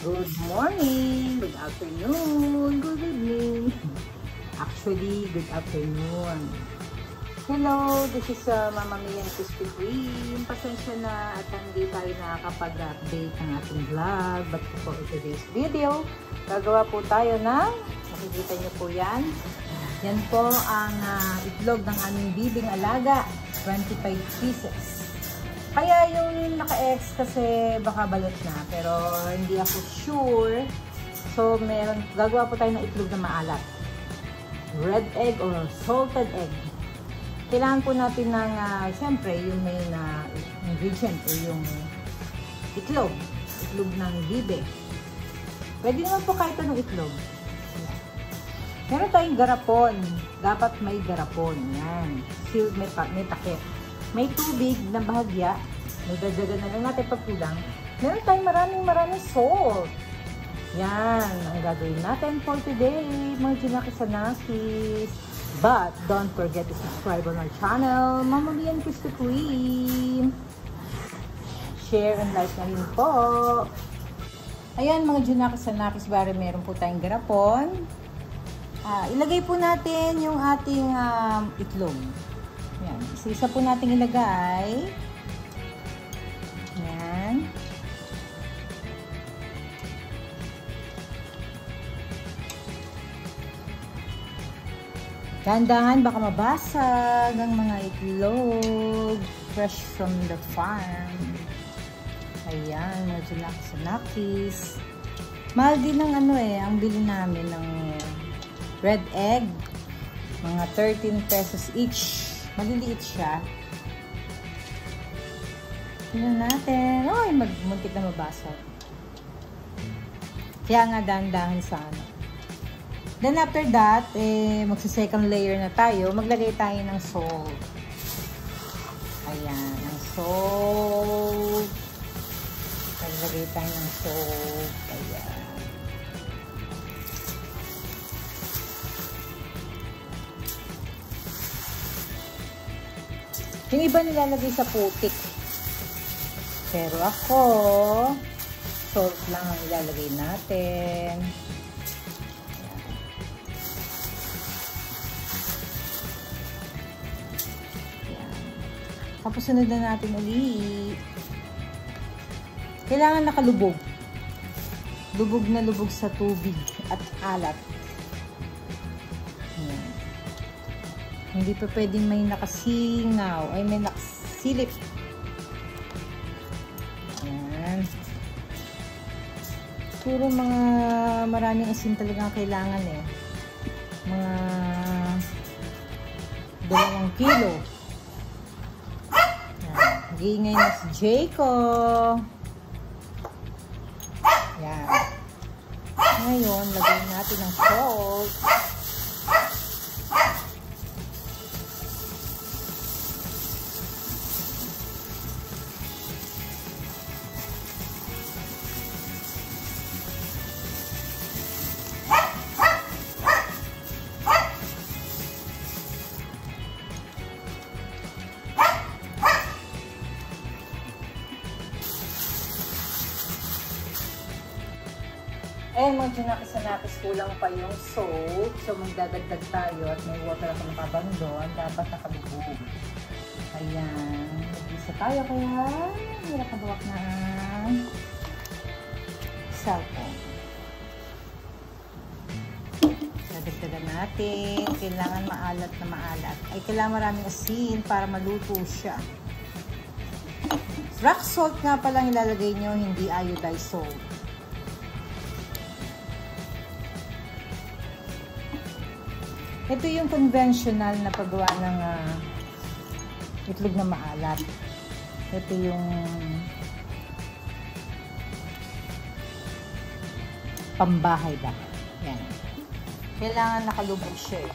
Good morning, good afternoon, good evening. Actually, good afternoon. Hello, this is Mama Mian Crispy Cream. Pasensya na at hindi tayo nakakapag-update ng ating vlog. But for today's video, gagawa po tayo ng, makikita nyo po yan. Yan po ang itlog ng aming bibing alaga, 25 pieces. Kaya yung naka-X kasi baka balot na, pero hindi ako sure. So, gagawa po tayo ng itlog na maalat. Red egg or salted egg. Kailangan po natin ng, siyempre, yung main ingredient o yung itlog. Itlog ng bibe. Pwede naman po kahit anong itlog. Meron tayong garapon. Dapat may garapon. Yan. Sealed, may takip. May tubig na bahagya. May dadagan na lang natin pagkulang. Meron tayong maraming salt. Yan. Ang gagawin natin for today, mga Jinaki-sanakis. But, don't forget to subscribe on our channel, Mama Mian Crispy Cream. Share and like na rin po. Ayan, mga Jinaki-sanakis, bari meron po tayong garapon. Ilagay po natin yung ating itlog. Yan. Isa po natin ilagay. Yan. Dahan-dahan baka mabasag ang mga itlog. Fresh from the farm. Ayan, medyo nakis. Mahal din ng ang bili namin ng red egg. Mga 13 pesos each. Maliliit siya. Tingnan natin. Ay, muntik na mabasag. Kaya nga dahan-dahan sa Then after that, magsa-second layer na tayo. Maglagay tayo ng salt. Ayan, ng salt. Maglagay tayo ng salt. Ayan. Yung iba nilalagay sa putik. Pero ako, salt lang ang ilalagay natin. Ayan. Tapos sunod na natin ulit. Kailangan nakalubog. Lubog na lubog sa tubig at alat. Ayan. Hindi pa pwedeng may nakasingaw. Ay, may nakasilip. Ayan. Puro mga maraming asin talaga kailangan Mga 2 kilo. Ayan. Nag-iingay na si Jayco. Ayan. Ngayon, lagyan natin ng salt. Mga Jinaki-sanakis, kulang pa yung salt. So, magdadagdag tayo at may water ako napabang doon. Dapat nakalubog. Ayan. Mag-isa tayo kaya hirap na buwak na cellphone. Dadagdagan natin. Kailangan maalat na maalat. Ay, kailangan maraming asin para maluto siya. Rock salt nga palang ilalagay nyo, hindi iodized salt. Ito yung conventional na paggawa ng itlog na maalat. Ito yung pambahay ba? Yan. Kailangan nakalubog siya eh.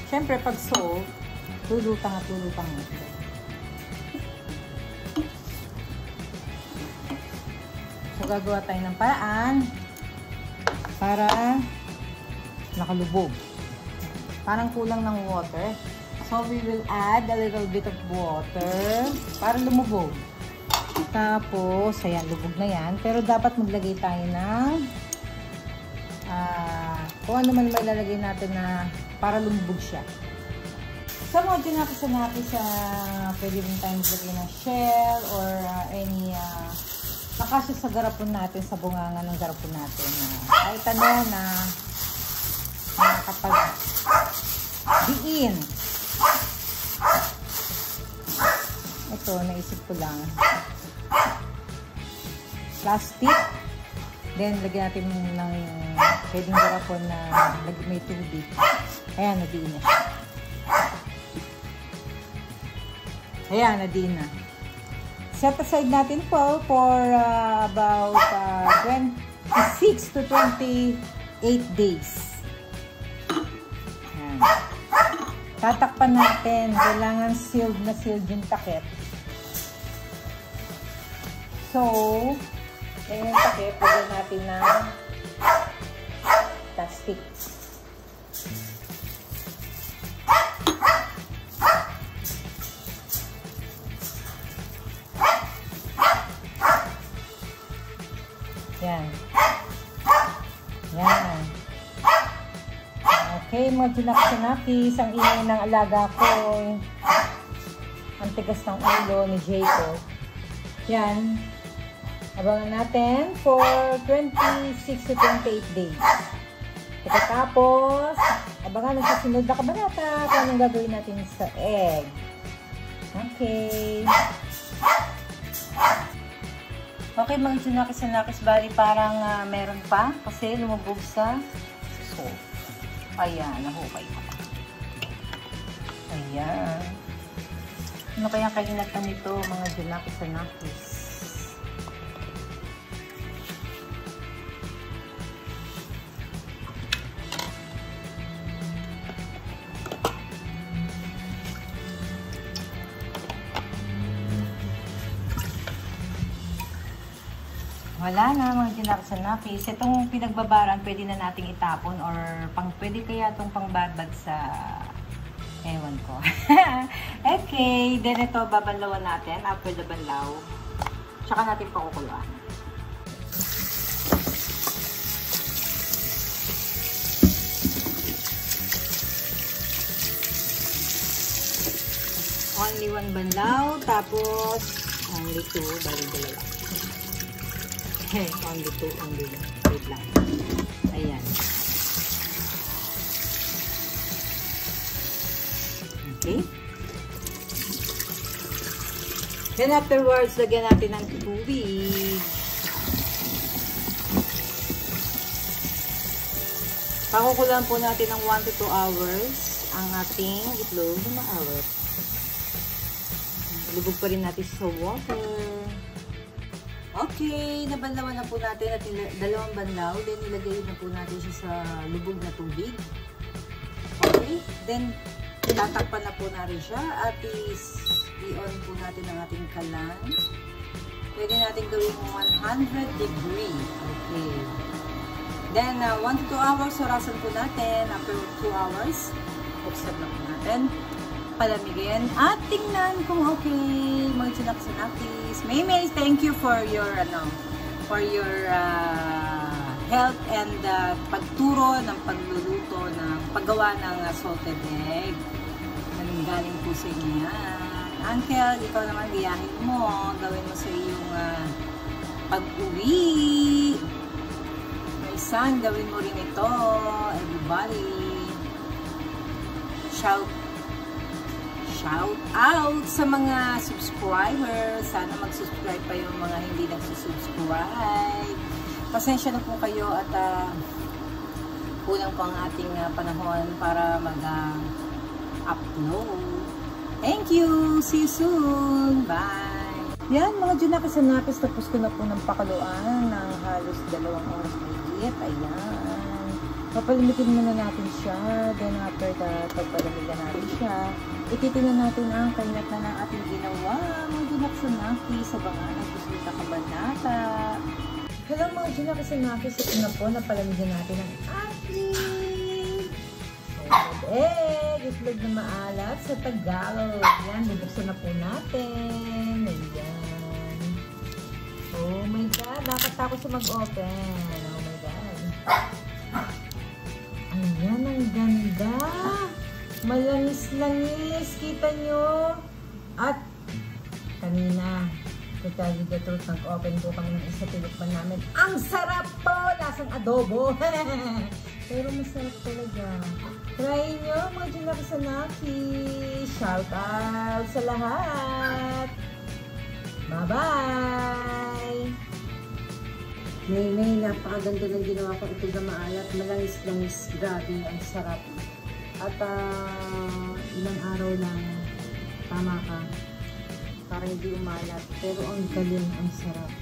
Siyempre, pag so, lulutang at lulutang ito. So, gagawa tayo ng paraan para nakalubog. Parang kulang ng water. So, we will add a little bit of water para lumubog. Tapos, ayan, lubog na yan. Pero dapat maglagay tayo ng kung ano man mailalagay natin na para lumubog siya. Sa mga tinapos-napos pwede rin tayo maglagay ng shell or any nakasya sa garapon natin, sa bunganga ng garapon natin. Kahit ano na kapag diin. Ito, naisip ko lang. Plastic. Then, lagyan natin ng pwedeng garapon na may tubig. Ayan, nadiin na siya. Ayan, nadiin na. Set aside natin po for about 26 to 28 days. Ayan. Tatakpan natin. Kailangan sealed na sealed yung takip. So, yung takip, pagyan natin ng plastic. Yan. Yan. Okay, mga sinapis, ang ingay ng alaga ko. Ang tigas ng ulo ni Jacob. Yan. Abangan natin for 26 to 28 days. Pagkatapos, abangan ang susunod na kabanata kung anong gagawin natin sa egg. Okay. Okay, mga sinakis-sinakis, bali parang meron pa kasi lumubog sa salt. Ayan, nahukay ko. Ayan. Ano kaya kainatan nito, mga sinakis-sinakis? Wala na, mga sinakis-sinakis. Itong pinagbabaran, pwede na nating itapon or pwede kaya itong pangbadbad sa ewan ko. Okay, then ito babanlawan natin after the banlaw. Tsaka natin pakukuluan. Only one banlaw, tapos only two, bali dalawa. Only two, only one. Wait lang. Ayan. Okay. Then afterwards, lagyan natin ng tubig. Pakukulan po natin ng 1 to 2 hours ang ating itlog na maawat. Lubog pa rin natin sa water. Okay, nabanlawan na po natin at dalawang banlaw. Then, ilagay na po natin siya sa lubog na tubig. Okay, then, tatakpan na po natin siya at i-on po natin ang ating kalan. Pwede natin gawing 100 degree. Okay. Then, 1 to 2 hours, orasan po natin. After 2 hours, buksan na po natin. Palamigin at tingnan kung okay. Mga sinakis-sinakis. May thank you for your help and pagturo ng pagluluto ng paggawa ng salted egg. Galing po sa inyo yan. Uncle, ikaw naman biyahin mo. Gawin mo sa iyong pag-uwi. My son, gawin mo rin ito. Everybody. Shout out sa mga subscribers. Sana mag-subscribe pa yung mga hindi nagsusubscribe. Pasensya na po kayo at kulang po ang ating panahon para mag-upload. Thank you! See you soon! Bye! Yan mga Junakis, tapos ko na po ng pakuluan ng halos 2 oras mahigit. Ayan. Papalimitin muna natin siya. Then after that, pagpalamigan natin siya, ititingnan natin ang kainat na ng ating ginawa. Mga Junakis, abangan ang susunod na kabanata. Hello mga Junakis, ito na po, napalamigan natin ang ating egg. Itlog na maalat sa Tagalog. Yan, bubuksan na po natin. Ayan. Oh my God, nakatakot sa mag-open. Oh my God. Ayan, ang ganda. Malangis-langis. Kita nyo? At kanina, to tell you the truth, nag-open po kami ng isa, tinikman namin. Ang sarap po! Lasang adobo. Pero masarap talaga. Try nyo, mga Junakis. Shout out sa lahat. Bye-bye! May napakaganda ng ginawa ko ito na maalat. Malangis-langis. Grabe, ang sarap. At ilang araw lang, tama ka. Para hindi umalat. Pero ang galing, ang sarap.